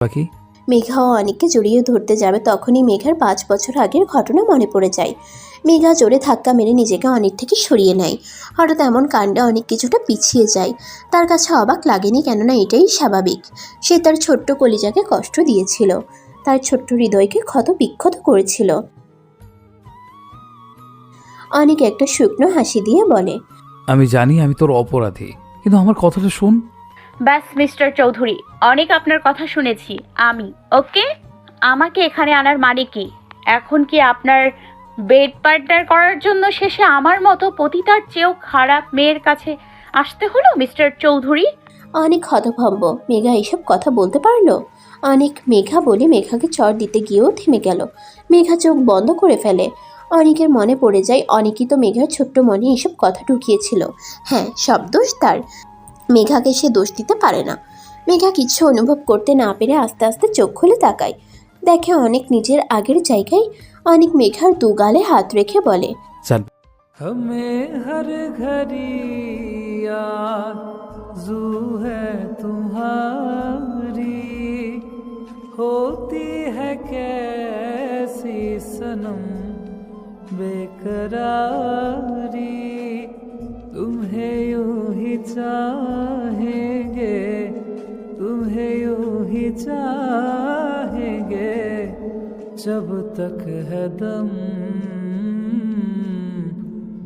বাকি মেঘাও অনেককে জড়িয়ে ধরতে যাবে, তখনই মেঘার 5 বছর আগের ঘটনা মনে পড়ে যায়। মেঘা জোরে ধাক্কা মেরে নিজেকে অনেক থেকে সরিয়ে নেয়। হঠাৎ এমন কাণ্ডে অনেক কিছুটা পিছিয়ে যায়। তার কাছে অবাক লাগেনি, কেননা এটাই স্বাভাবিক। সে তার ছোট্ট কলিজাকে কষ্ট দিয়েছিল, তার ছোট্ট হৃদয়কে ক্ষত বিক্ষত করেছিল। অনেক একটা শুকনো হাসি দিয়ে বলে, আমি জানি আমি তোর অপরাধী, কিন্তু আমার কথাটা শোন। ব্যাস মিস্টার চৌধুরী, অনেক আপনার কথা শুনেছি আমি। ওকে, আমাকে এখানে আনার মানে কি? এখন কি আপনার বেড পার্টনার করার জন্য শেষে আমার মতো পতিতার চেয়েও খারাপ মেয়ের কাছে আসতে হলো মিস্টার চৌধুরী? অনেক হতভম্ব। মেঘা এসব কথা বলতে পারলো? অনেক মেঘা বলে মেঘাকে চড় দিতে গিয়েও থেমে গেল। মেঘা চোখ বন্ধ করে ফেলে। অনেকের মনে পড়ে যায়, অনেকই তো মেঘার ছোট্ট মনে এসব কথা ঢুকিয়েছিল। হ্যাঁ, সব দোষ তার। মেঘাকে সে দোষ দিতে পারে না। মেঘা কিছু অনুভব করতে না পেরে আস্তে আস্তে চোখ খুলে তাকায়। দেখে অনেক নিজের আগের জায়গায়। অনেক মেঘার দু গালে হাত রেখে বলে, চল। हमें हर घड़ी आरज़ू है तुम्हारी, होती है कैसी सनम बेकरारी, तुम्हें यूं ही चाहेंगे, तुम्हें यूं ही चाहेंगे, जब तक है दम,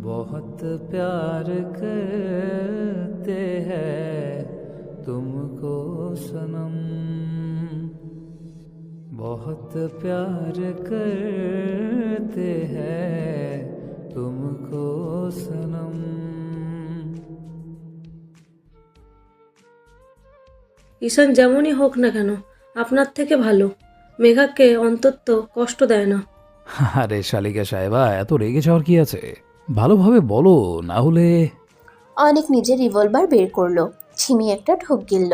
बहुत प्यार करते हैं तुमको सनम, बहुत प्यार करते हैं तुमको सनम। ঈশান যেমনই হোক না কেন আপনার থেকে ভালো, মেঘাকে অন্তত কষ্ট দেয় না। আরে শালিকা সাহেবা, এত রেগে যাওয়ার কি আছে? ভালোভাবে বলো, না হলে। অনেক নিজের রিভলভার বের করলো, ছিমি একটা ঢোক গিলল।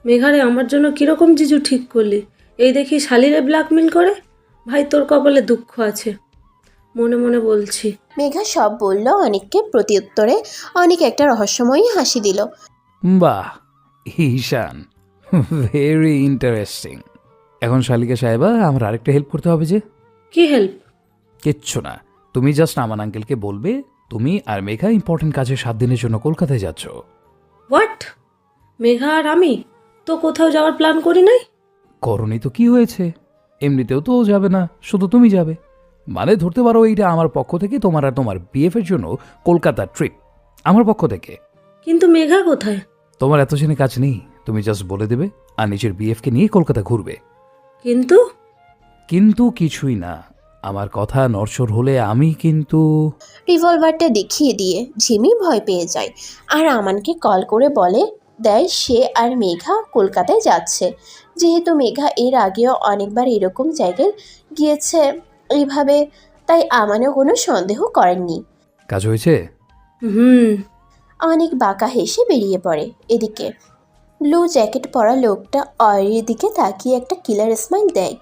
মেঘারে আমার জন্য কিরকম জিজু ঠিক করলি? এই দেখি শালিরে ব্ল্যাকমেল করে। ভাই তোর কপালে দুঃখ আছে, মনে মনে বলছি। মেঘা সব বলল অনেককে প্রত্যুত্তরে। অনেক একটা রহস্যময়ী হাসি দিল। বাহ ঈশান, ভেরি ইন্টারেস্টিং। এখন শালিকা সাহেবা, আমার আরেকটা হেল্প করতে হবে। যে কি হেল্প? কিচ্ছু না, তুমি জাস্ট আমান আঙ্কেলকে বলবে তুমি আর মেঘা ইম্পর্টেন্ট কাজে 7 দিনের জন্য কলকাতায় যাচ্ছ। হোয়াট? মেঘা আর আমি তো কোথাও যাওয়ার প্ল্যান করি নাই। করনি তো কি হয়েছে? এমনিতেও তো ও যাবে না, শুধু তুমি যাবে। মানে ধরতে পারো এইটা আমার পক্ষ থেকে তোমার আর তোমার বিএফের জন্য কলকাতা ট্রিপ, আমার পক্ষ থেকে। কিন্তু মেঘা কোথায়? তোমার এত জেনে কাজ নেই, তুমি জাস্ট বলে দেবে আর নিজের বিএফকে নিয়ে কলকাতা ঘুরবে। কিন্তু কিন্তু কিছুই না, আমার কথা নড়চড় হলে আমি কিন্তু। রিভলভারটা দেখিয়ে দিয়ে ঝিমি ভয় পেয়ে যায় আর আমানকে কল করে বলে দেয় সে আর মেঘা কলকাতায় যাচ্ছে। যেহেতু মেঘা এর আগেও অনেকবার এরকম জায়গায় গিয়েছে এইভাবে, তাই আমানও কোনো সন্দেহ করেননি। কাজ হয়েছে? হুম। অনেক বাঁকা হেসে বেরিয়ে পড়ে। এদিকে ব্লু জ্যাকেট পরা লোকটা অয়রির দিকে তাকিয়ে একটা কিলার স্মাইল দেয়।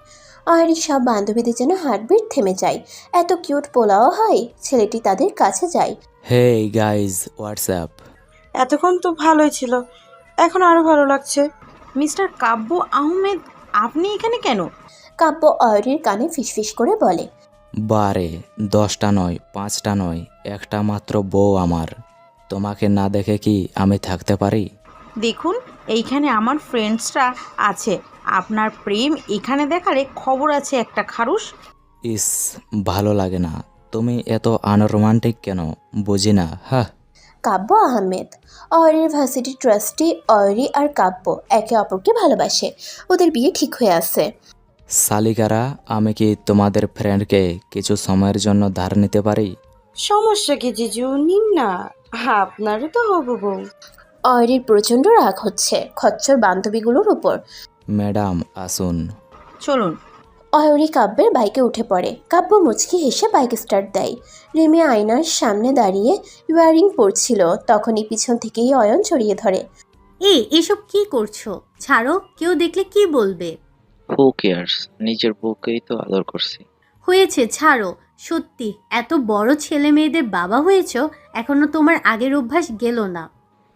অয়রির সব বান্ধবীদের যেন হার্টবিট থেমে যায়। এত কিউট পোলাও হয়। ছেলেটি তাদের কাছে যায়। Hey guys, WhatsApp? এতক্ষণ তো ভালোই ছিল, এখন আরো ভালো লাগছে। মিস্টার কাব্য আহমেদ, আপনি এখানে কেন? কাব্য অয়রির কানে ফিসফিস করে বলে, বারে 10টা নয়, 5টা নয়, একটা মাত্র বউ আমার। তোমাকে না দেখে কি আমি থাকতে পারি? দেখুন, এইখানে আমার ফ্রেন্ডসরা আছে। আপনার প্রেম এখানে দেখালে খবর আছে একটা খারুস। ইস, ভালো লাগে না। তুমি এত আনরোমান্টিক কেন বুঝি না। হ্যাঁ, কাব্য আহমেদ অয়রির ভার্সিটি ট্রাস্টি। অয়রি আর কাব্য একে অপরকে ভালোবাসে, ওদের বিয়ে ঠিক হয়ে আছে। শালিকারা, আমি কি তোমাদের ফ্রেন্ডকে কিছু সময়ের জন্য ধার নিতে পারি? সমস্যা কি জিজু, নিন না, আপনারও তো হবু বউ। অয়রির প্রচণ্ড রাগ হচ্ছে খচ্চর বান্ধবীগুলোর উপর। ম্যাডাম আসুন। চলুন। অয়রি কাব্যের বাইকে উঠে পড়ে। কাব্য মুচকি হেসে বাইক স্টার্ট দেয়। রিমি আয়নার সামনে দাঁড়িয়ে ইয়ারিং পরছিল, তখনই পিছন থেকেই অয়ন জড়িয়ে ধরে। এসব কি করছো? ছাড়ো, কেউ দেখলে কি বলবে? হু কেয়ার্স, নিজের বউকেই তো আদর করছি। হয়েছে, ছাড়ো। সত্যি এত বড় ছেলে মেয়েদের বাবা হয়েছো, এখনো তোমার আগের অভ্যাস গেল না।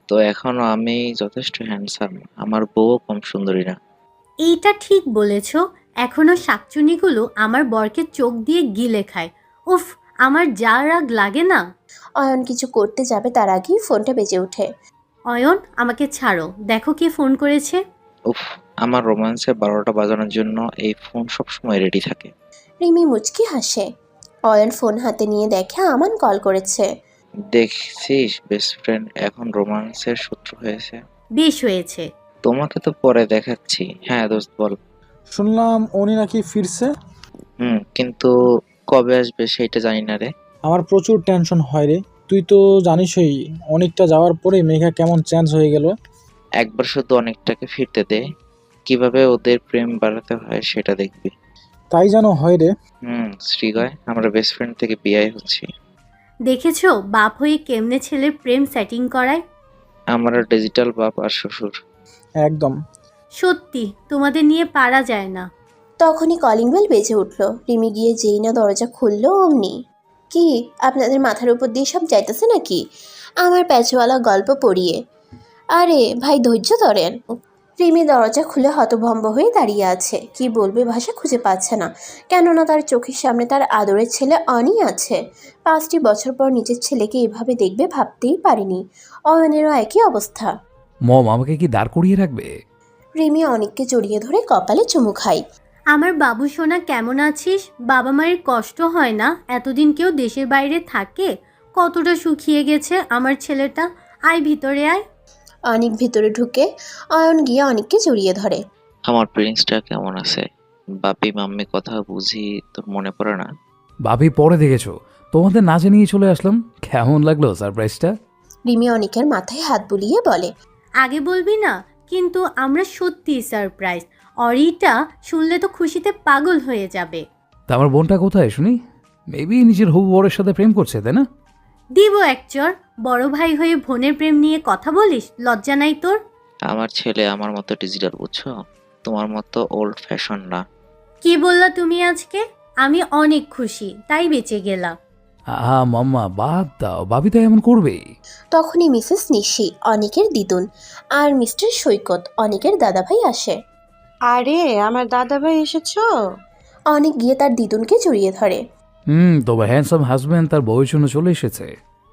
তো এখনো আমি যথেষ্ট হ্যান্ডসাম, আমার বউও কম সুন্দরী না। এইটা ঠিক বলেছ। এখনো শাকচুনিগুলো আমার বরকে চোখ দিয়ে গিলে খায়। উফ, আমার যা রাগ লাগে না। অয়ন কিছু করতে যাবে তার আগেই ফোনটা বেজে ওঠে। অয়ন, আমাকে ছাড়ো, দেখো কে ফোন করেছে। উফ, আমার রোম্যান্সে 12টা বাজানোর জন্য এই ফোন সবসময় রেডি থাকে। রিমি মুচকি হাসে। অয়ন ফোন হাতে নিয়ে দেখে আমান কল করেছে। দেখছিস, বেস্ট ফ্রেন্ড এখন রোম্যান্সের শত্রু হয়েছে। বেশ হয়েছে। তোমাকে তো পরে দেখাচ্ছি। হ্যাঁ দোস্ত, বল। শুনলাম উনি নাকি ফিরছে। কিন্তু কবে আসবে সেইটা জানি না রে। আমার প্রচুর টেনশন হয় রে। তুই তো জানিসই অনেকটা যাওয়ার পরে মেঘা কেমন চেঞ্জ হয়ে গেল। একবার শুধু অনেকটাকে ফিরতে দে, কিভাবে ওদের প্রেম বাড়াতে হয় সেটা দেখবি। তাই যেন হয় রে। শ্রীগয়, আমরা বেস্ট ফ্রেন্ড থেকে বিয়ে হচ্ছি। দেখেছো বাপ হয়ে কেমনে ছেলের প্রেম সেটিং করায়। আমরা ডিজিটাল বাপ আর শ্বশুর। একদম। সত্যি তোমাদের নিয়ে পারা যায় না। তখনই কলিং বেল বেজে উঠল। রিমি গিয়ে যেই না দরজা খুললো অমনি, কি আপনাদের মাথার উপর দিয়ে সব যাইতেছে নাকি আমার প্যাচওয়ালা গল্প পড়িয়ে? আরে ভাই ধৈর্য ধরেন। রিমি দরজা খুলে হতভম্ব হয়ে দাঁড়িয়ে আছে। কি বলবে ভাষা খুঁজে পাচ্ছে না, কেননা তার চোখের সামনে তার আদরের ছেলে অনি আছে। 5টি বছর পর নিজের ছেলেকে এভাবে দেখবে ভাবতেই পারেনি। অয়নেরও একই অবস্থা। মম আমাকে কি দাঁড় করিয়ে রাখবে? রিমি অনিককে জড়িয়ে ধরে কপালে চুমু খায়। আমার বাবু সোনা কেমন আছিস? বাবা মায়ের কষ্ট হয় না? এতদিন কেউ দেশের বাইরে থাকে, কতটা শুকিয়ে গেছে আমার ছেলেটা। আয় ভিতরে আয়। অনিক ভিতরে ঢুকে অয়ন গিয়ে অনিককে জড়িয়ে ধরে। আমার প্রিন্সটা কেমন আছে? বাপি মাম্মি কথা বুঝি তোর মনে পড়ে না? ভাবি পরে দেখেছো, তোমাদের না জানিয়ে চলে আসলাম। কেমন লাগলো সারপ্রাইজটা? রিমি অনিকের মাথায় হাত বুলিয়ে বলে। আগে বলবি না? কিন্তু আমরা সত্যি সারপ্রাইজ। অরিটা শুনলে তো খুশিতে পাগল হয়ে যাবে। তা আমার বোনটা কোথায় শুনি? মেবি নিজের হবু বরের সাথে প্রেম করছে, তাই না? দিব এক চর। বড় ভাই হয়ে বোনের প্রেম নিয়ে কথা বলিস, লজ্জা নাই তোর? আমার ছেলে আমার মতো ডিজিটাল, বুঝছো? তোমার মতো ওল্ড ফ্যাশন না। কি বললা তুমি আজকে? আমি অনেক খুশি, তাই বেঁচে গেলাম। মাম্মা বাদ দাও, ভাবি তো এমন করবেই। তখনই মিসেস নিশি, অনিকের দিদুন, আর মিস্টার সৈকত, অনিকের দাদাভাই আসে। আরে আমার দাদাভাই এসেছো? অনিক গিয়ে তার দিদুনকে জড়িয়ে ধরে। তবে হ্যান্ডসাম হাজব্যান্ড তার বউয়ের জন্য চলে এসেছে।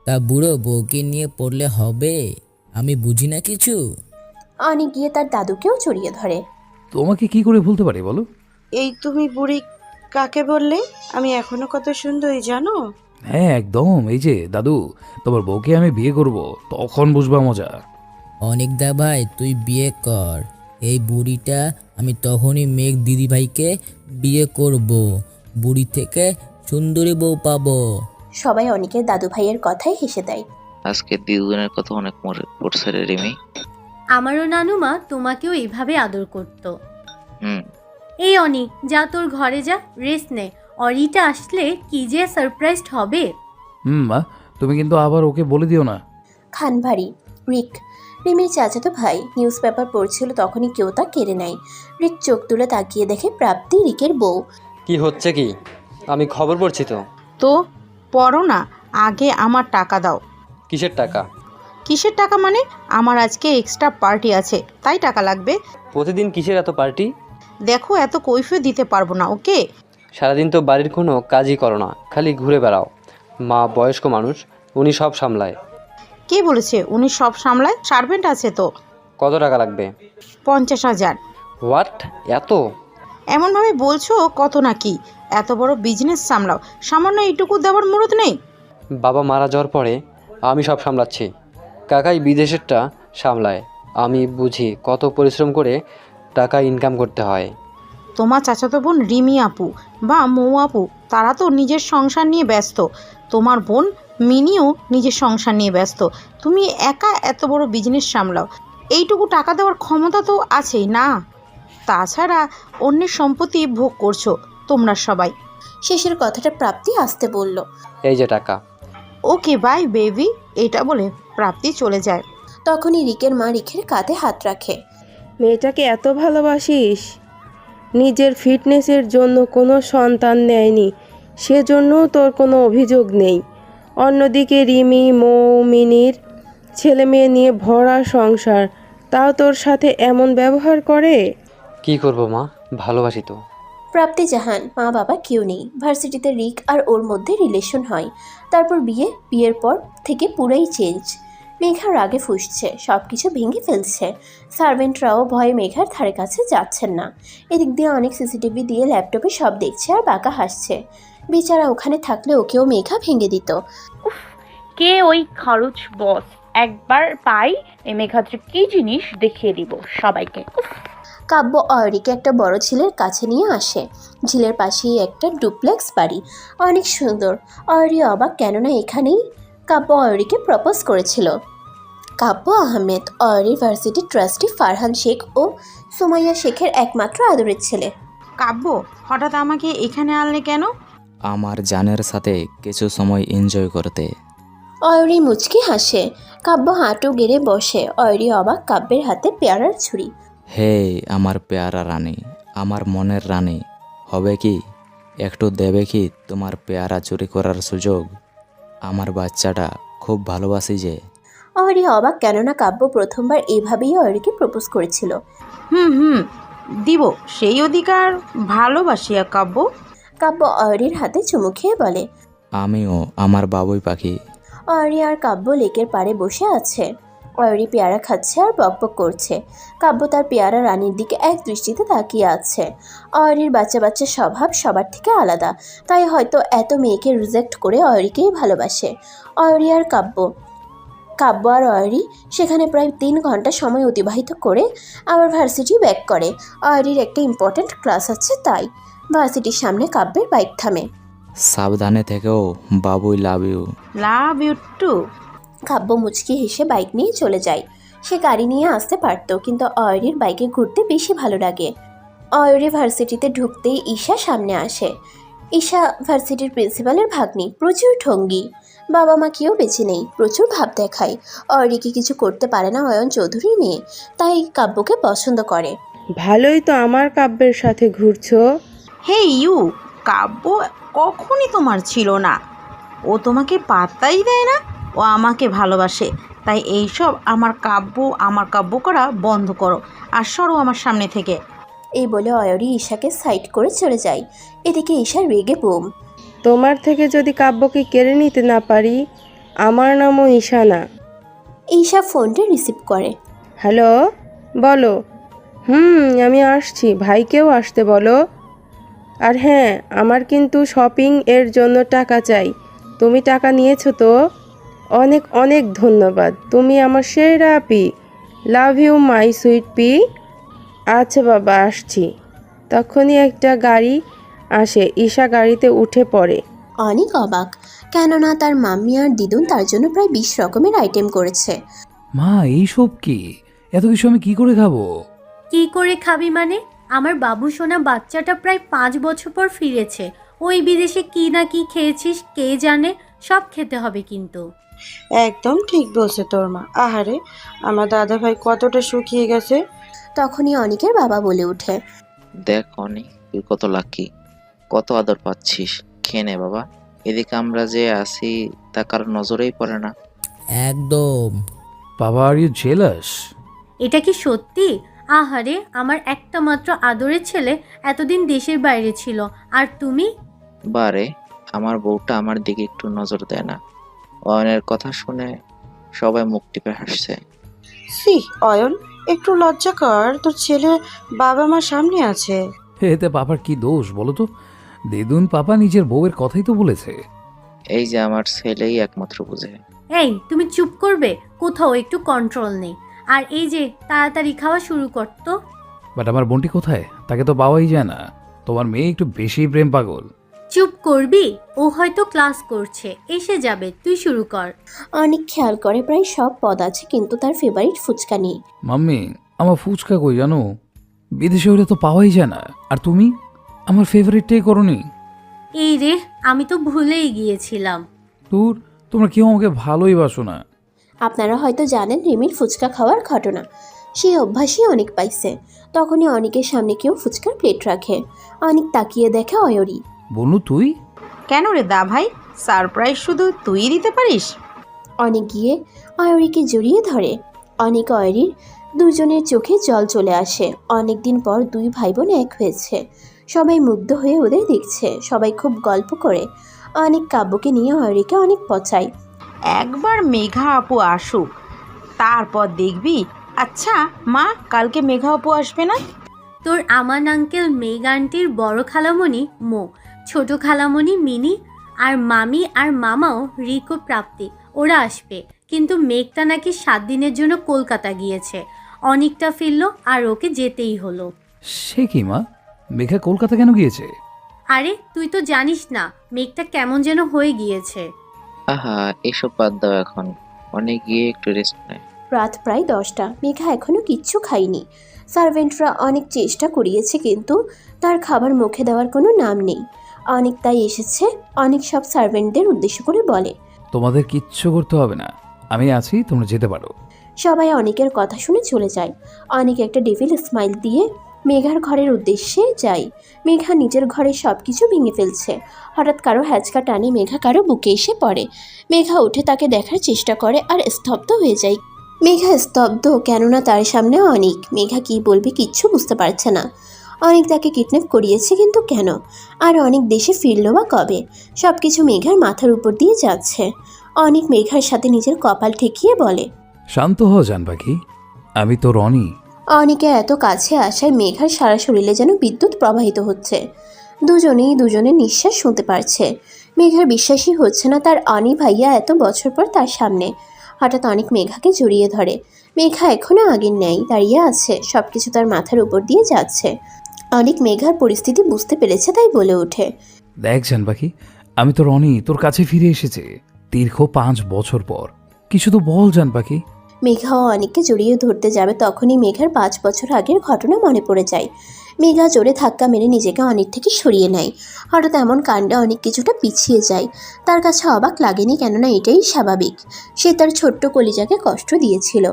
তা বুড়ো বউকে নিয়ে পড়লে হবে? আমি বুঝি না কিছু। অনিক গিয়ে তার দাদুকেও জড়িয়ে ধরে। তোমাকে কি করে ভুলতে পারি বলো? এই তুমি বুড়ি কাকে বললে? আমি এখনো কত সুন্দরী জানো? হ্যাঁ একদম। এই যে দাদু, তোমার বউকে আমি বিয়ে করব, তখন বুঝবা মজা। অনেক দা ভাই তুই বিয়ে কর। এই বুড়িটা আমি তখনই মেঘ দিদিভাইকে বিয়ে করব। বুড়ি থেকে সুন্দরী বউ পাবো। সবাই অনিকের দাদু ভাইয়ের কথায় হেসে দেয়। আজকে দিদুনের কথা অনেক মনে পড়ছে রে রিমি। আমারও নানুমা তোমাকেও এইভাবে আদর করত। হুম এই অনি, যা তোর ঘরে যা, রেস্ট নে। অরিটা আসলে কি যে সারপ্রাইজড হবে। মা, তুমি কিন্তু আবার ওকে বলে দিও না। খানভারি রিক, রিমির চাচাতো ভাই, নিউজ পেপার পড়ছিল, তখনই কেউ তা কেড়ে নেয়। রিক চোখ তুলে তাকিয়ে দেখে প্রাপ্তি রিকের বউ। কি হচ্ছে কি? আমি খবর পড়ছি তো। তো পড়ো না, আগে আমার টাকা দাও। কিসের টাকা? কিসের টাকা মানে? আমার আজকে এক্সট্রা পার্টি আছে, তাই টাকা লাগবে। প্রতিদিন কিসের এত পার্টি? দেখো এত কৈফিয়ত দিতে পারবো না, ওকে? সারাদিন তো বাড়ির কোনো কাজই করো না, খালি ঘুরে বেড়াও। মা বয়স্ক মানুষ, উনি সব সামলায়। কে বলেছে উনি সব সামলায়? সার্ভেন্ট আছে তো। কত টাকা লাগবে? 50,000। হোয়াট? এত? এমনভাবে বলছো কত নাকি? এত বড় বিজনেস সামলাও, সামান্য এইটুকু দেওয়ার মুরত নেই? বাবা মারা যাওয়ার পরে আমি সব সামলাচ্ছি। কাকাই বিদেশেরটা সামলায়। আমি বুঝি কত পরিশ্রম করে টাকা ইনকাম করতে হয়। তোমার চাচাতো বোন রিমি আপু বা মৌ আপু, তারা তো নিজের সংসার নিয়ে ব্যস্ত। তোমার বোন মিনিও নিজের সংসার নিয়ে ব্যস্ত। তুমি একা এত বড় বিজনেস সামলাও, এইটুকু টাকা দেওয়ার ক্ষমতা তো আছেই না? তাছাড়া অন্যের সম্পত্তি ভোগ করছো তোমরা সবাই। শেষের কথাটা প্রাপ্তি আসতে বলল। এই যে টাকা। ওকে বাই বেবি, এটা বলে প্রাপ্তি চলে যায়। তখনই রিকের মা রিকের কাঁধে হাত রাখে। মেয়েটাকে এত ভালোবাসিস? নিজের ফিটনেসের জন্য কোনো সন্তান নেয়নি, সেজন্য তোর কোনো অভিযোগ নেই। অন্যদিকে রিমি মৌমিনীর ছেলে মেয়ে নিয়ে ভরা সংসার, তাও তোর সাথে এমন ব্যবহার করে? কি করব মা, ভালোবাসি তো। প্রাপ্তি জাহান মা বাবা কেউ নেই। ভার্সিটিতে রিক আর ওর মধ্যে রিলেশন হয়, তারপর বিয়ের পর থেকে পুরাই চেঞ্জ। মেঘা রাগে ফুঁসছে, সব কিছু ভেঙে ফেলছে। সার্ভেন্টরাও ভয়ে মেঘার ধারে কাছে যাচ্ছেন না। এদিক দিয়ে অনেক সিসিটিভি দিয়ে ল্যাপটপে সব দেখছে আর বাঁকা হাসছে। বেচারা ওখানে থাকলে ওকেও মেঘা ভেঙে দিত। কে ওই খরচ বস? একবার পাই এই মেঘাত্রে কি জিনিস দেখিয়ে দিব সবাইকে। কাব্য অয়রিকে একটা বড় ঝিলের কাছে নিয়ে আসে। ঝিলের পাশেই একটা ডুপ্লেক্স বাড়ি, অনেক সুন্দর। অয়রি অবাক, কেননা এখানেই কাব্য অয়রিকে প্রপোজ করেছিল। কাব্য আহমেদ অয়রি ভার্সিটি ট্রাস্টি ফারহান শেখ ও সুমাইয়া শেখের একমাত্র আদরের ছেলে। কাব্য, হঠাৎ আমাকে এখানে আনলে কেন? আমার জানের সাথে কিছু সময় এনজয় করতে। অয়রি মুচকি হাসে। কাব্য হাঁটু গেড়ে বসে। অয়রি অবাক, কাব্যের হাতে পেয়ারার ছুরি। হে আমার পেয়ারা রানী, আমার মনের রানী, হবে কি একটু দেবে কি তোমার পেয়ারা চুরি করার সুযোগ? আমার বাচ্চাটা খুব ভালোবাসি যে। অয়রি অবাক, কেননা কাব্য প্রথমবার এভাবেই অয়রিকে প্রপোজ করেছিল। হুম, দিব, সেই অধিকার ভালোবাসি কাব্য। কাব্য অয়রির হাতে চুমু খেয়ে বলে। আমিও আমার বাবুই পাখি। অয়রি আর কাব্য লেকের পাড়ে বসে আছে। অয়রি পেয়ারা খাচ্ছে আর বকবক করছে। কাব্য তার পেয়ারা রানীর দিকে এক দৃষ্টিতে তাকিয়ে আছে। অয়রির বাচ্চা বাচ্চা স্বভাব সবার থেকে আলাদা, তাই হয়তো এত মেয়েকে রিজেক্ট করে অয়রিকেই ভালোবাসে। অয়রি আর কাব্য আর অয়রি সেখানে প্রায় 3 ঘন্টা সময় অতিবাহিত করে আবার ভার্সিটি ব্যাক করে। অয়রির একটা ইম্পর্ট্যান্ট ক্লাস আছে, তাই ভার্সিটির সামনে কাব্যের বাইক থামে। সাবধানে থেকেও বাবুই, love you. Love you too. Kabya মুচকি হেসে বাইক নিয়ে চলে যায়। সে গাড়ি নিয়ে আসতে পারতো, কিন্তু অয়রির বাইকে ঘুরতে বেশি ভালো লাগে। অয়রি ভার্সিটিতে ঢুকতেই ঈশা সামনে আসে। ঈশা ভার্সিটির প্রিন্সিপালের ভাগ্নি, প্রচুর ঠঙ্গি। বাবা মা কেউ বেঁচে নেই, প্রচুর ভাব দেখায়। অয়রিকে কিছু করতে পারে না অয়ন চৌধুরীর মেয়ে, তাই কাব্যকে পছন্দ করে। ভালোই তো আমার কাব্যের সাথে ঘুরছো। হে ইউ, কাব্য কখনই তোমার ছিল না। ও তোমাকে পাত্তাই দেয় না, ও আমাকে ভালোবাসে। তাই এইসব আমার কাব্য করা বন্ধ করো আর সরো আমার সামনে থেকে। এই বলে অয়রি ঈশাকে সাইড করে চলে যায়। এদিকে ঈশা রেগে বোম। তোমার থেকে যদি কাব্যকে কেড়ে নিতে না পারি, আমার নামও ঈশা না। ঈশা ফোনটা রিসিভ করে। হ্যালো, বলো। আমি আসছি, ভাইকেও আসতে বলো। আর হ্যাঁ, আমার কিন্তু শপিং এর জন্য টাকা চাই। তুমি টাকা নিয়েছো তো? অনেক অনেক ধন্যবাদ, তুমি আমার সেরা pea. Love you my sweet pea. আচ্ছা বাবা, আসছি। তখনই একটা গাড়ি আসে। ঈশা গাড়িতে উঠে পড়ে। অনেক অবাক, কেননা তার মাম্মি আর দিদুন তার জন্য প্রায় 20 রকমের আইটেম করেছে। মা এইসব কি? এত কিছু আমি কি করে খাবো? কি করে খাবি মানে? আমার বাবু সোনা বাচ্চাটা প্রায় 5 বছর পর ফিরেছে। ওই বিদেশে কি না কি খেয়েছিস কে জানে, সব খেতে হবে কিন্তু। একদম ঠিক বলছে তোর মা। আহারে, আমার দাদা ভাই কতটা শুকিয়ে গেছে। তখনই অনিকের বাবা বলে ওঠে। দেখ অনি, তুই কত লাকি, কত আদর পাচ্ছিস। খেয়ে নে বাবা। এদিকে আমরা যে আছি তা কারোর নজরেই পড়ে না। একদম। বাবা, আর ইউ জেলাস? এটা কি সত্যি? আহারে, আমার একটা মাত্র আদরের ছেলে এতদিন দেশের বাইরে ছিল, আর তুমি? বারে, আমার বউটা আমার দিকে একটু নজর দেয় না। অয়নের কথা শুনে সবাই মুখ টিপে হাসছে। সি অয়ন, একটু লজ্জা কর, তোর ছেলে বাবা মা সামনে আছে। এতে পাপার কি দোষ বলো তো? দিদুন পাপা নিজের বউয়ের কথাই তো বলেছে। এই যে আমার ছেলেই একমাত্র বুঝে। এই, তুমি চুপ করবে? কোথাও একটু কন্ট্রোল নেই। আর এই যে তাড়াতাড়ি খাওয়া শুরু করতো। বাট আমার বোনটি কোথায়? তাকে তো পাওয়াই যায় না। তোমার মেয়ে একটু বেশি প্রেম পাগল। চুপ করবি? ও হয়তো ক্লাস করছে, এসে যাবে, তুই শুরু কর। অনেক খেয়াল করে প্রায় সব পদ আছে, কিন্তু তার ফেভারিট ফুচকা নেই। মাম্মি, আমার ফুচকা কই জানো? বিদেশে হইলে তো পাওয়াই যায় না। আর তুমি আমার ফেভারিটটাই করনি। এই রে, আমি তো ভুলেই গিয়েছিলাম। তোমরা কেউ আমাকে ভালোই বাসো না। আপনারা হয়তো জানেন রিমির ফুচকা খাওয়ার ঘটনা। সেই অভ্যাসই অনেক পাইছে। তখনই অনেকের সামনে কেউ ফুচকার প্লেট রাখে। অনেক তাকিয়ে দেখে অয়রি। বনু, তুই? কেন রে দা ভাই, সারপ্রাইজ শুধু তুই দিতে পারিস? অনেক গিয়ে অয়রিকে জড়িয়ে ধরে। অনেক অয়রির দুজনের চোখে জল চলে আসে। অনেকদিন পর দুই ভাই বোন এক হয়েছে। সবাই মুগ্ধ হয়ে ওদের দেখছে। সবাই খুব গল্প করে। অনেক কাব্যকে নিয়ে অরিকে অনেক পচায়। একবার মেঘা আপু আসুক, তারপর দেখবি। আচ্ছা মা, কালকে মেঘা আপু আসবে না? তোর আমান আঙ্কেল মেঘ আন্টির বড় খালামণি মো, ছোট খালামণি মিনি, আর মামি আর মামাও রিকো প্রাপ্তি ওরা আসবে। কিন্তু মেঘটা নাকি 7 দিনের জন্য কলকাতা গিয়েছে। অনেকটা ফিরল আর ওকে যেতেই হলো। সে কি মা, মেঘা কলকাতা কেন গিয়েছে? আরে তুই তো জানিস না, মেঘটা কেমন যেন হয়ে গিয়েছে। আহা, এসব বাদ দাও এখন। অনেক গিয়ে একটু রেস্ট নেয়। রাত প্রায় 10টা। মেঘা এখনো কিচ্ছু খায়নি। সার্ভেন্টরা অনেক চেষ্টা করিয়েছে কিন্তু তার খাবার মুখে দেওয়ার কোনো নাম নেই। অনেক তাই এসেছে। অনেক সব সার্ভেন্টদের উদ্দেশ্য করে বলে, তোমাদের কিচ্ছু করতে হবে না, আমি আছি, তোমরা যেতে পারো। সবাই অনেকের কথা শুনে চলে যায়। অনেক একটা ডেভিল স্মাইল দিয়ে মেঘার ঘরের উদ্দেশ্যে যায়। মেঘা নিজের ঘরে সব কিছু ভেঙে ফেলছে। হঠাৎ কারো হ্যাচকা টানে মেঘা কারো বুকে এসে পড়ে। মেঘা উঠে তাকে দেখার চেষ্টা করে আর স্তব্ধ হয়ে যায়। মেঘা স্তব্ধ, কেননা তার সামনে অনেক। মেঘা কি বলবে কিচ্ছু বুঝতে পারছে না। অনেক তাকে কিডন্যাপ করিয়েছে, কিন্তু কেন? আর অনেক দেশে ফিরলো বা কবে? সব কিছু মেঘার মাথার উপর দিয়ে যাচ্ছে। অনেক মেঘার সাথে নিজের কপাল ঠেকিয়ে বলে, শান্ত হ জান পাখি, আমি তো রনি। অনেকে এত কাছে আসায় মেঘার সারা শরীরে যেন বিদ্যুৎ প্রবাহিত হচ্ছে। দুজনেই দুজনের নিঃশ্বাস শুনতে পারছে। মেঘার বিশ্বাসই হচ্ছে না তার অনি ভাইয়া এত বছর পর তার সামনে। হঠাৎ অনেক মেঘাকে জড়িয়ে ধরে। মেঘা এখনো আগের ন্যায় দাঁড়িয়ে আছে। সব কিছু তার মাথার উপর দিয়ে যাচ্ছে। অনেক মেঘার পরিস্থিতি বুঝতে পেরেছে, তাই বলে ওঠে, দেখ জান পাখি, আমি তো রনি, তোর কাছে ফিরে এসেছে দীর্ঘ 5 বছর পর। কিছু তো বল জান পাখি। মেঘাও অনেককে জড়িয়ে ধরতে যাবে, তখনই মেঘার 5 বছর আগের ঘটনা মনে পড়ে যায়। মেঘা জোরে ধাক্কা মেরে নিজেকে অনেক থেকে সরিয়ে নেয়। হঠাৎ এমন কাণ্ডে অনেক কিছুটা পিছিয়ে যায়। তার কাছে অবাক লাগেনি, কেননা এটাই স্বাভাবিক। সে তার ছোট্ট কলিজাকে কষ্ট দিয়েছিল,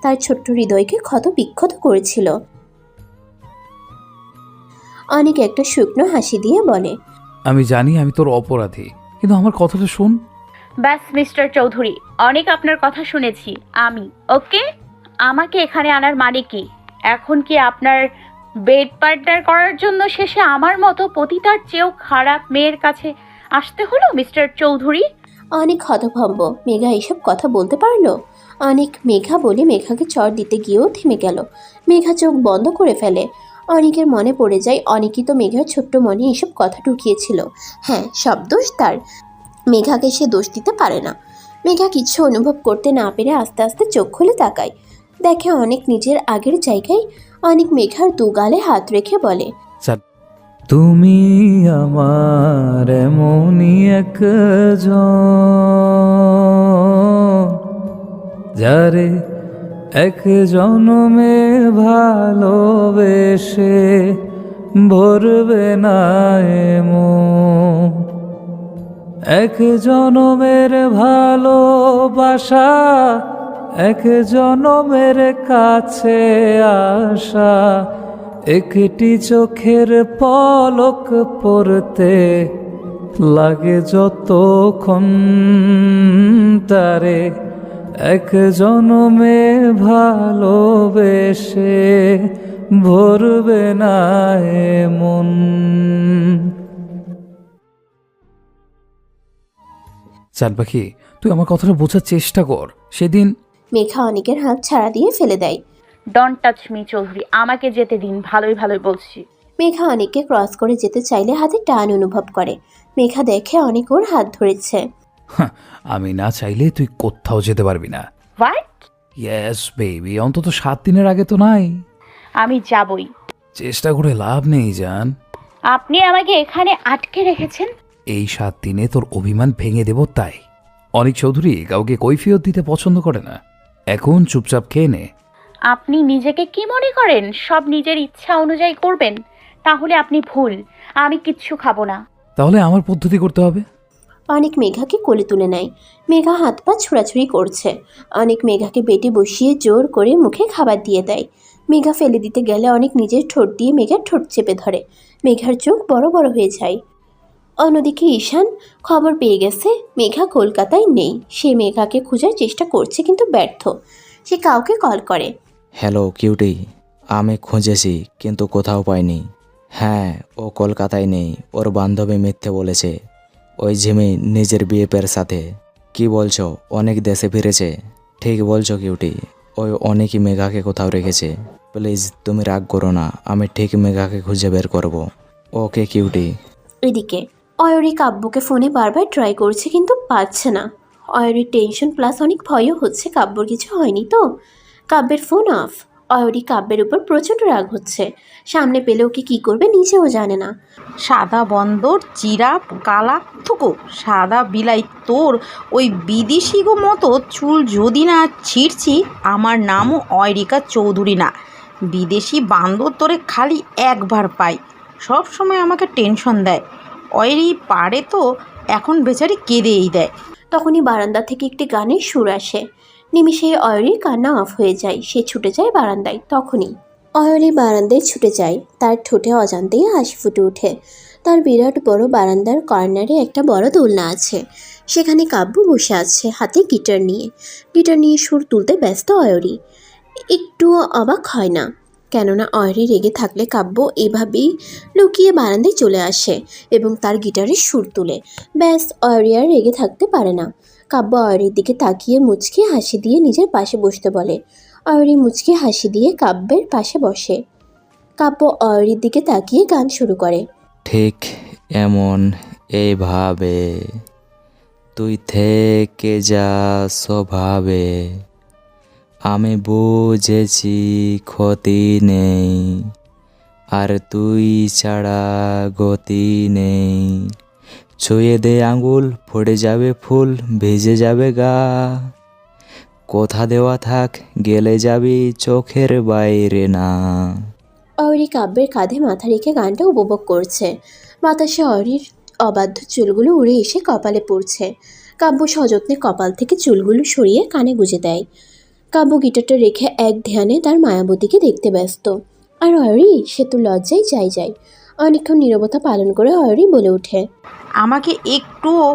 তার ছোট্ট হৃদয়কে ক্ষত বিক্ষত করেছিল। অনেক একটা শুকনো হাসি দিয়ে বলে, আমি জানি আমি তোর অপরাধী, কিন্তু আমার কথাটা শোন। ব্যাস মিস্টার চৌধুরী, অনেক আপনার কথা শুনেছি আমি। ওকে, আমাকে এখানে আনার মানে কি? এখন কি আপনার বেড পার্টনার করার জন্য শেষে আমার মতো পতিতার চেয়েও খারাপ মেয়ের কাছে আসতে হলো মিস্টার চৌধুরী? অনেক হতভম্ব। মেঘা এসব কথা বলতে পারলো? অনেক মেঘা বলে মেঘাকে চড় দিতে গিয়েও থেমে গেল। মেঘা চোখ বন্ধ করে ফেলে। অনেকের মনে পড়ে যায় অনেকই তো মেঘার ছোট্ট মনে এসব কথা ঢুকিয়েছিল। হ্যাঁ, সব দোষ তার। মেঘাকে সে দোষ দিতে পারে না। মেঘা কিছু অনুভব করতে না পেরে আস্তে আস্তে চোখ খুলে তাকায়। দেখে অনেক নিজের আগের জায়গায়। অনেক মেঘার দুগালে হাত রেখে বলে, তুমি আমার এমনই একজন, যারে এক জনমে ভালোবেসে ভরবে না এমন। এক জনমের ভালোবাসা, এক জনমের কাছে আসা, একটি চোখের পলক পড়তে লাগে যতক্ষণ, তারে এক জনমে ভালোবেসে ভরবে না এমন। জান পাখি, তুই আমার কথাটা বোঝার চেষ্টা কর। সেদিন মেঘা অনেকের হাত ছাড়া দিয়ে ফেলে দেয়। ডোন্ট টাচ মি চৌধুরী, আমাকে যেতে দিন, ভালোই ভালোই বলছি। মেঘা অনেককে ক্রস করে যেতে চাইলে হাতে টান অনুভব করে। মেঘা দেখে অনেক ওর হাত ধরেছে। আমি না চাইলে তুই কোথাও যেতে পারবি না। হোয়াট? ইয়েস বেবি, অন্তত 7 দিনের আগে তো নাই। আমি যাবই। চেষ্টা করে লাভ নেই জান। আপনি আমাকে এখানে আটকে রেখেছেন। এই 7 দিনে তোর অভিমান ভেঙে দেব তাই। অনেক চৌধুরী কাউকে কৈফিয়ত দিতে পছন্দ করে না। এখন চুপচাপ খেয়ে নে। আপনি নিজেকে কি মনে করেন সব নিজের ইচ্ছা অনুযায়ী করবেন? তাহলে আপনি ভুল। আমি কিচ্ছু খাবো না। তাহলে আমার পদ্ধতি করতে হবে। অনেক মেঘাকে কোলে তুলে নেয়। মেঘা হাত পা ছোড়াছুড়ি করছে। অনেক মেঘাকে বেটে বসিয়ে জোর করে মুখে খাবার দিয়ে দেয়। মেঘা ফেলে দিতে গেলে অনেক নিজের ঠোঁট দিয়ে মেঘার ঠোঁট চেপে ধরে। মেঘার চোখ বড় বড় হয়ে যায়। অন্যদিকে ঈশান খবর পেয়ে গেছে মেঘা কলকাতায় নেই। সে মেঘাকে খোঁজার চেষ্টা করছে, কিন্তু ব্যর্থ। সে কাউকে কল করে। হ্যালো কিউটি, আমি খুঁজেছি কিন্তু কোথাও পাইনি। হ্যাঁ, ও কলকাতায় নেই, ওর বান্ধবী মিথ্যে বলেছে। ওই ঝিমি নিজের বিএফের সাথে। কি বলছো, অনেক দেশে ফিরেছে? ঠিক বলছো কিউটি, ওই অনেকই মেঘাকে কোথাও রেখেছে। প্লিজ তুমি রাগ করো না, আমি ঠিক মেঘাকে খুঁজে বের করব। ওকে কিউটি। এদিকে অয়রি কাব্যকে ফোনে বারবার ট্রাই করছে কিন্তু পাচ্ছে না। অয়রির টেনশন প্লাস অনেক ভয়ও হচ্ছে কাব্যর কিছু হয়নি তো। কাব্যের ফোন অফ। অয়রি কাব্যের উপর প্রচণ্ড রাগ হচ্ছে। সামনে পেলে ওকে কী করবে নিজেও জানে না। সাদা বন্দর, জিরাফ, কালা থুকু, সাদা বিলাই, তোর ওই বিদেশি গো মতো চুল যদি না ছিঁড়ছি, আমার নামও অয়রিকা চৌধুরী না। বিদেশি বান্দর তোরে খালি একবার পাই, সব সময় আমাকে টেনশন দেয়। অয়রি পারে তো এখন বেচারি কেঁদেই দেয়। তখনই বারান্দা থেকে একটি গানের সুর আসে। নিমিষে অয়রির কান্না অফ হয়ে যায়। সে ছুটে যায় বারান্দায়। তখনই অয়রি বারান্দায় ছুটে যায়। তার ঠোঁটে অজান্তেই হাসি ফুটে ওঠে। তার বিরাট বড় বারান্দার কর্নারে একটা বড় দোলনা আছে। সেখানে কাব্য বসে আছে হাতে গিটার নিয়ে। গিটার নিয়ে সুর তুলতে ব্যস্ত অয়রি। একটুও অবাক হয় না, কেননা অয়রি রেগে থাকলে কাব্য এভাবেই লুকিয়ে বারান্দায় চলে আসে এবং তার গিটারে সুর তুলে। ব্যাস, অয়রি আর রেগে থাকতে পারে না। কাব্য অয়রির দিকে তাকিয়ে মুচকি হাসি দিয়ে নিজের পাশে বসতে বলে। অয়রি মুচকি হাসি দিয়ে কাব্যের পাশে বসে। কাব্য অয়রির দিকে তাকিয়ে গান শুরু করে। ঠিক এমন এইভাবে তুই থেকে যা স্বভাবে, আমি বুঝেছি ক্ষতি নেই, আর তুই ছাড়া গতি নেই। ছুঁয়ে দে আঙুল, পড়ে যাবে ফুল, ভিজে যাবে গা। কথা দেওয়া থাক, গেলে যাবি চোখের বাইরে না। অয়রি কাব্যের কাঁধে মাথা রেখে গানটা উপভোগ করছে। বাতাসে অয়রির অবাধ্য চুলগুলো উড়ে এসে কপালে পড়ছে। কাব্য সযত্নে কপাল থেকে চুলগুলো সরিয়ে কানে গুঁজে দেয়। কাব্য গিটারটা রেখে এক ধ্যানে তার মায়াবতীকে দেখতে ব্যস্ত। আর অয়রি, সে তো লজ্জায় যায়। অনেকক্ষণ নীরবতা পালন করে অয়রি বলে ওঠে, আমাকে একটুও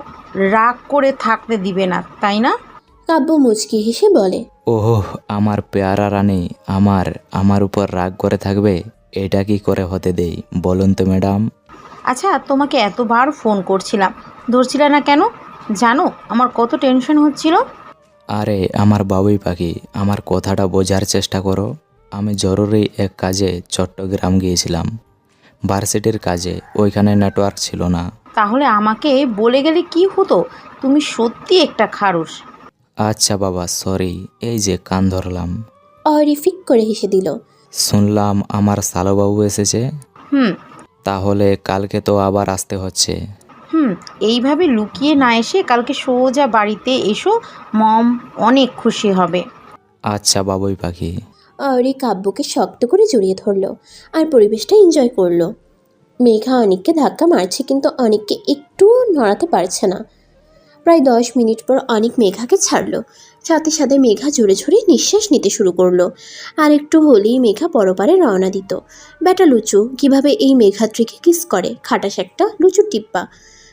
রাগ করে থাকতে দিবে না, তাই না? কাব্য মুচকি হেসে বলে, ওহ আমার পেয়ারা রানী, আমার উপর রাগ করে থাকবে? এটা কি করে হতে দেই বলুন তো ম্যাডাম? আচ্ছা, তোমাকে এতবার ফোন করছিলাম, ধরছিলে না কেন? জানো আমার কত টেনশন হচ্ছিল। আরে আমার বাবুই পাখি, আমার কথাটা বোঝার চেষ্টা করো। আমি জরুরি এক কাজে চট্টগ্রাম গিয়েছিলাম, ভার্সিটির কাজে। ওইখানে নেটওয়ার্ক ছিল না। তাহলে আমাকে বলে গেলে কি হতো? তুমি সত্যি একটা খারুস। আচ্ছা বাবা, সরি, এই যে কান ধরলাম। অয়রি ফিক করে হেসে দিল। শুনলাম আমার শালবাবু এসেছে। হুম তাহলে কালকে তো আবার আসতে হচ্ছে। এইভাবে লুকিয়ে না এসে কালকে সোজা বাড়িতে এসো, মম অনেক খুশি হবে। আচ্ছা বাবুই পাখি। অয়রি কাব্যকে শক্ত করে জড়িয়ে ধরলো আর পরিবেশটা এনজয় করলো। মেঘা অনিককে ধাক্কা মারছে কিন্তু অনিককে একটুও নড়াতে পারছে না। প্রায় 10 মিনিট পর অনিক মেঘাকে ছাড়লো। সাথে সাথে মেঘা জোরে জোরে নিঃশ্বাস নিতে শুরু করলো। আর একটু হলেই মেঘা পরপারে রওনা দিত। বেটা লুচু কিভাবে এই মেঘাত্রীকে কিস করে, খাটাস একটা লুচু টিপ্পা।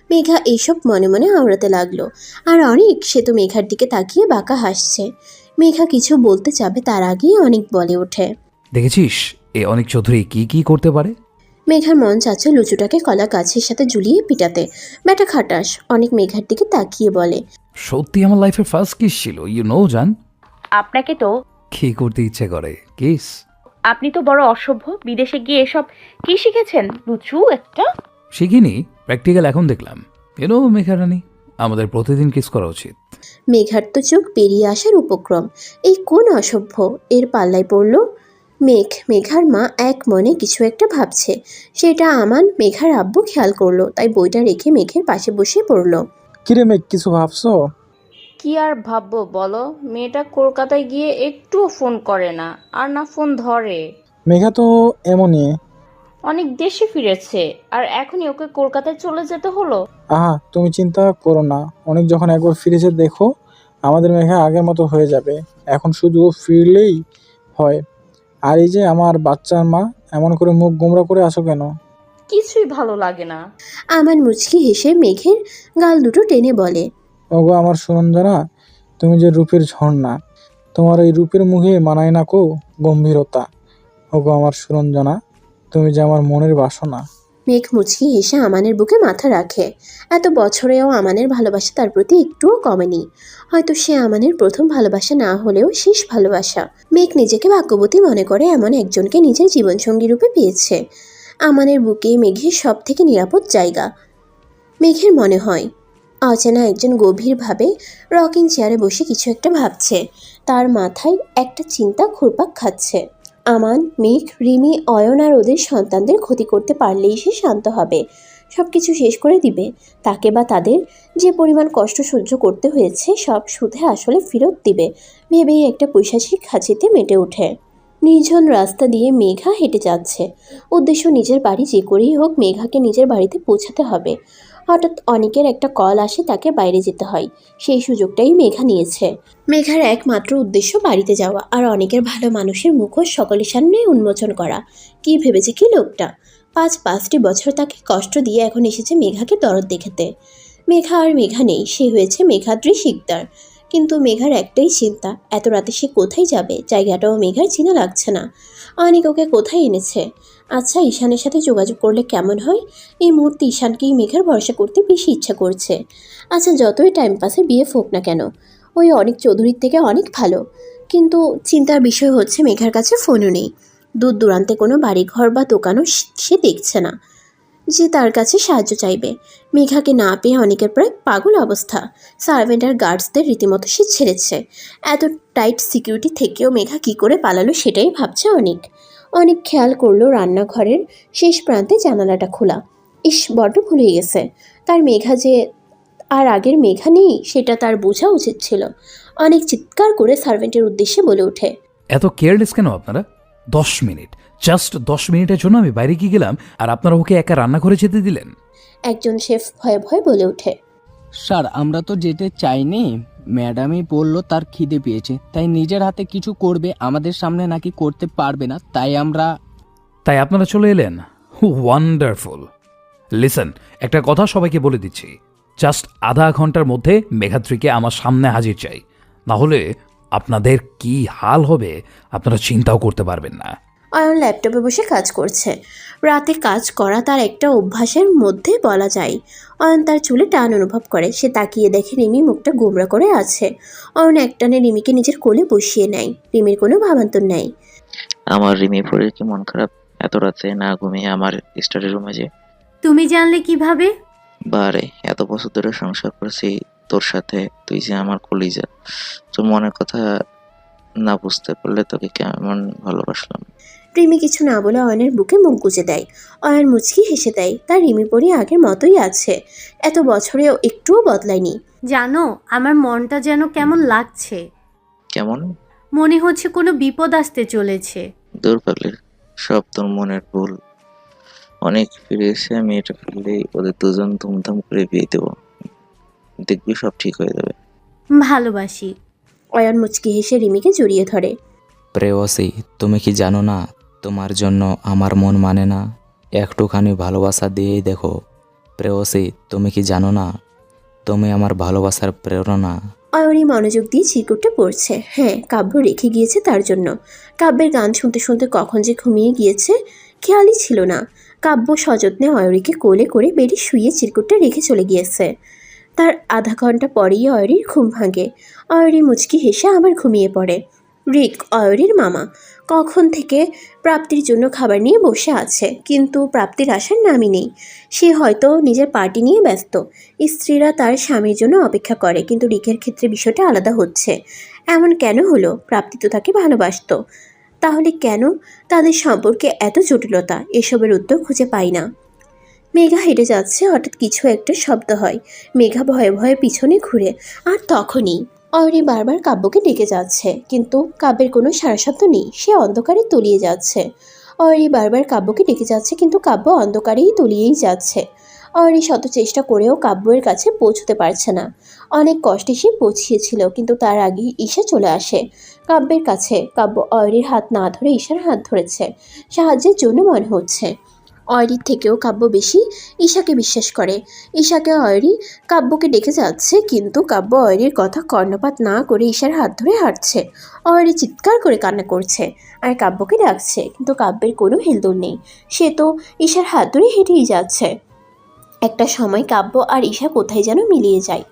মেঘা এইসব মনে মনে আওড়াতে লাগলো। আর অনিক, সে তো মেঘার দিকে তাকিয়ে বাঁকা হাসছে। মেঘা কিছু বলতে যাবে তার আগেই অনিক বলে ওঠে, দেখেছিস এ অনেক চৌধুরী কি কি করতে পারে? মেঘার মন চাচ্ছে লুচুটাকে কলা গাছের সাথে ঝুলিয়ে পিটাতে। বেটা খাটাস। অনেক মেঘার দিকে তাকিয়ে বলে, সত্যি আমার লাইফের ফার্স্ট কিস ছিল, জান। আপনাকে তো কি করতে ইচ্ছে করে কিস? আপনি তো বড় অসভ্য। বিদেশে গিয়ে এসব কি শিখেছেন লুচু একটা? শিখিনি, প্র্যাকটিক্যাল এখন দেখলাম। মেঘা রানী, আমাদের প্রতিদিন কিস করা উচিত। মেঘার তো চোখ বেরিয়ে আসার উপক্রম। এই কোন অসভ্য এর পাল্লায় পড়ল? মেঘার মা এক মনে কিছু একটা ভাবছে। সেটা আমান মেঘার আব্বু খেয়াল করলো, তাই বইটা রেখে মেঘের পাশে বসে পড়ল। কিরে মেঘ, কিছু ভাবছো? কি আর ভাববো বলো, মেয়েটা কলকাতায় গিয়ে একটুও ফোন করে না, আর না ফোন ধরে। মেঘা তো এমনই। অনেক দেশে ফিরেছে আর এখনই ওকে কলকাতায় চলে যেতে হলো। আহা, তুমি চিন্তা করো না, অনেক যখন একবার ফিরেছে দেখো আমাদের মেঘা আগের মতো হয়ে যাবে। এখন শুধু ও ফিরলেই হয়। আর এই যে আমার বাচ্চার মা, এমন করে মুখ গোমরা করে আসো কেন? কিছুই ভালো লাগে না। আমান মুচকি হেসে মেঘের গাল দুটো টেনে বলে, ওগো আমার সুনন্দনা, তুমি যে রূপের ঝর্ণা, তোমার এই রূপের মুখে মানায় না কো গম্ভীরতা। ওগো আমার সুরঞ্জনা, তুমি যে আমার মনের বাসনা। মেঘ মুচকি হেসে আমানের বুকে মাথা রাখে। এত বছরেও আমানের ভালোবাসা তার প্রতি একটুও কমেনি। হয়তো সে আমানের প্রথম ভালোবাসা না হলেও শেষ ভালোবাসা। মেঘ নিজেকে ভাগ্যবতী মনে করে এমন একজনকে নিজের জীবনসঙ্গী রূপে পেয়েছে। আমানের বুকে মেঘের সব থেকে নিরাপদ জায়গা। মেঘের মনে হয় অচেনা একজন গভীরভাবে রকিং চেয়ারে বসে কিছু একটা ভাবছে। তার মাথায় একটা চিন্তা ঘুরপাক খাচ্ছে। আমান, মেঘ, রিমি, অয়ন আর ওদের সন্তানদের ক্ষতি করতে পারলেই সে শান্ত হবে, সব কিছু শেষ করে দিবে। তাকে বা তাদের যে পরিমাণ কষ্ট সহ্য করতে হয়েছে সব সুদে আসলে ফেরত দিবে ভেবেই একটা পৈশাচিক হাসিতে মেতে ওঠে। নির্জন রাস্তা দিয়ে মেঘা হেঁটে যাচ্ছে। উদ্দেশ্য নিজের বাড়ি যে করেই হোক মেঘাকে নিজের বাড়িতে পৌঁছাতে হবে। হঠাৎ অনিকের একটা কল আসে, তাকে বাইরে যেতে হয়। সেই সুযোগটাই মেঘা নিয়েছে। মেঘার একমাত্র উদ্দেশ্য বাড়িতে যাওয়া আর অনেকের ভালো মানুষের মুখোশ সকলের সামনে উন্মোচন করা। কি ভেবেছে কি লোকটা? 5টি বছর তাকে কষ্ট দিয়ে এখন এসেছে মেঘাকে দরদ দেখাতে। মেঘা আর মেঘা নেই, সে হয়েছে মেঘাদ্রি শিকদার। কিন্তু মেঘার একটাই চিন্তা, এত রাতে সে কোথায় যাবে? জায়গাটাও মেঘার চেনা লাগছে না। অনেক ওকে কোথায় এনেছে? আচ্ছা, ঈশানের সাথে যোগাযোগ করলে কেমন হয়? এই মুহূর্তে ঈশানকেই মেঘার ভরসা করতে বেশি ইচ্ছা করছে। আচ্ছা, যতই টাইম পাসে বিয়ে হোক না কেন, ওই অনেক চৌধুরীর থেকে অনেক ভালো। কিন্তু চিন্তার বিষয় হচ্ছে মেঘার কাছে ফোনও নেই। দূর দূরান্তে কোনো বাড়িঘর বা দোকানও সে দেখছে না যে তার কাছে সাহায্য চাইবে। মেঘাকে না পেয়ে অনেকের প্রায় পাগল অবস্থা। সার্ভেন্ট আর গার্ডসদের রীতিমতো সে ছেড়েছে। এত টাইট সিকিউরিটি থেকেও মেঘা কী করে পালালো সেটাই ভাবছে অনেক। অনেক খেয়াল করলো রান্নাঘরের শেষ প্রান্তে জানালাটা খোলা। ইস, বড্ড ভুল হয়ে গেছে। তার মেঘা যে আর আগের মেঘা নেই সেটা তার বোঝা উচিত ছিল। অনেক চিৎকার করে সার্ভেন্টের উদ্দেশ্যে বলে ওঠে, এত কেয়ারলেস কেন আপনারা? 10 মিনিট, জাস্ট 10 মিনিটের জন্য আমি বাইরে গিয়ে গেলাম আর আপনারা ওকে একা রান্নাঘরে যেতে দিলেন? একজন শেফ ভয়ে ভয়ে বলে ওঠে, স্যার আমরা তো যেতে চাইনি, ম্যাডামই বলল তার খিদে পেয়েছে তাই নিজের হাতে কিছু করবে, আমাদের সামনে নাকি করতে পারবে না, তাই আপনারা চলে এলেন? ওয়ান্ডারফুল। লিসেন, একটা কথা সবাইকে বলে দিচ্ছি, জাস্ট আধা ঘন্টার মধ্যে মেঘাদ্রিকে আমার সামনে হাজির চাই, না হলে আপনাদের কি হাল হবে আপনারা চিন্তাও করতে পারবেন না। অয়ন ল্যাপটপে বসে কাজ করছে। রাতে কাজ করা তার একটা অভ্যাসের মধ্যে বলা যায়। অয়ন তার চুলে টান অনুভব করে। সে তাকিয়ে দেখে রিমি মুখটা গোমরা করে আছে। অয়ন একটানে রিমিকে নিজের কোলে বসিয়ে নেয়। রিমির কোনো ভাবান্তর নেই। আমার রিমি পরে কি মন খারাপ এত রাতে না ঘুমিয়ে আমার স্টাডি রুমে যে? তুমি জানলে কিভাবে? বারে, এত বছর ধরে সংসার করেছি তোর সাথে, তুই যে আমার কলিজা। তোর মনের কথা না বুঝতে পারলে তোকে কেমন ভালোবাসলাম। রিমি কিছু না বলে অয়নের বুকে মুখ গুজে দেয়। অয়ন মুচকি হেসে দেয়। তার রিমি পরি আগের মতোই আছে। এত বছরেও একটুও বদলায়নি। জানো, আমার মনটা যেন কেমন লাগছে। কেমন? মনে হচ্ছে কোনো বিপদ আসতে চলেছে। দূর পাগলের, সব তোর মনের ভুল। অনেক ফিরে এসে আমি এটা ফেললেই ওদের দুজন ধুমধাম করে বিয়ে দেবো, দেখবি সব ঠিক হয়ে যাবে। ভালোবাসি। অয়ন মুচকি হেসে রিমিকে জড়িয়ে ধরে। প্রেয়সী, তুমি কি জানো না তোমার জন্য আমার মন মানে না? একটুখানি ভালোবাসা দিয়েই দেখো। প্রেয়সী, তুমি কি জানো না তুমি আমার ভালোবাসার প্রেরণা? অয়নই মনোযোগ দিয়ে চিরকুটে পড়ছে। হ্যাঁ, কাব্য রেখে গিয়েছে তার জন্য। কাব্যের গান শুনতে শুনতে কখন যে ঘুমিয়ে গিয়েছে খেয়ালই ছিল না। কাব্য সযত্নে অয়রিকে কোলে করে বেডে শুয়ে চিরকুটটা রেখে চলে গিয়েছে। তার আধা ঘন্টা পরেই অয়রির ঘুম ভাঙে। অয়রি মুচকি হেসে আবার ঘুমিয়ে পড়ে। রিক, অয়রির মামা, কখন থেকে প্রাপ্তির জন্য খাবার নিয়ে বসে আছে, কিন্তু প্রাপ্তির আসার নামই নেই। সে হয়তো নিজের পার্টি নিয়ে ব্যস্ত। স্ত্রীরা তার স্বামীর জন্য অপেক্ষা করে, কিন্তু রিকের ক্ষেত্রে বিষয়টা আলাদা হচ্ছে। এমন কেন হলো? প্রাপ্তি তো তাকে ভালোবাসতো। তাহলে কেন তাদের সম্পর্কে এত জটিলতা? এসবের উত্তর খুঁজে পাই না। মেঘা হেঁটে যাচ্ছে, হঠাৎ কিছু একটা শব্দ হয়। মেঘা ভয়ে ভয়ে পিছনে ঘুরে, আর তখনই অয়রি বারবার কাব্যকে ডেকে যাচ্ছে, কিন্তু কাব্যের কোনো সারা শব্দ নেই। সে অন্ধকারে তলিয়ে যাচ্ছে। অয়রি বারবার কাব্যকে ডেকে যাচ্ছে, কিন্তু কাব্য অন্ধকারেই তলিয়েই যাচ্ছে। অয়রি শত চেষ্টা করেও কাব্যের কাছে পৌঁছতে পারছে না। অনেক কষ্টে সে পৌঁছিয়েছিল, কিন্তু তার আগেই ঈশা চলে আসে কাব্যের কাছে। কাব্য অয়রির হাত না ধরে ঈশার হাত ধরেছে, সাহায্যের জন্য মনে হচ্ছে। অয়রির থেকেও কাব্য বেশি ঈশাকে বিশ্বাস করে। ঈশাকে অয়রি কাব্যকে ডেকে যাচ্ছে, কিন্তু কাব্য অয়রির কথা কর্ণপাত না করে ঈশার হাত ধরে হাঁটছে। অয়রি চিৎকার করে কান্না করছে আর কাব্যকে ডাকছে, কিন্তু কাব্যের কোনো হেলদোল নেই। সে তো ঈশার হাত ধরে হেঁটেই যাচ্ছে। একটা সময় কাব্য আর ঈশা কোথায় যেন মিলিয়ে যায়।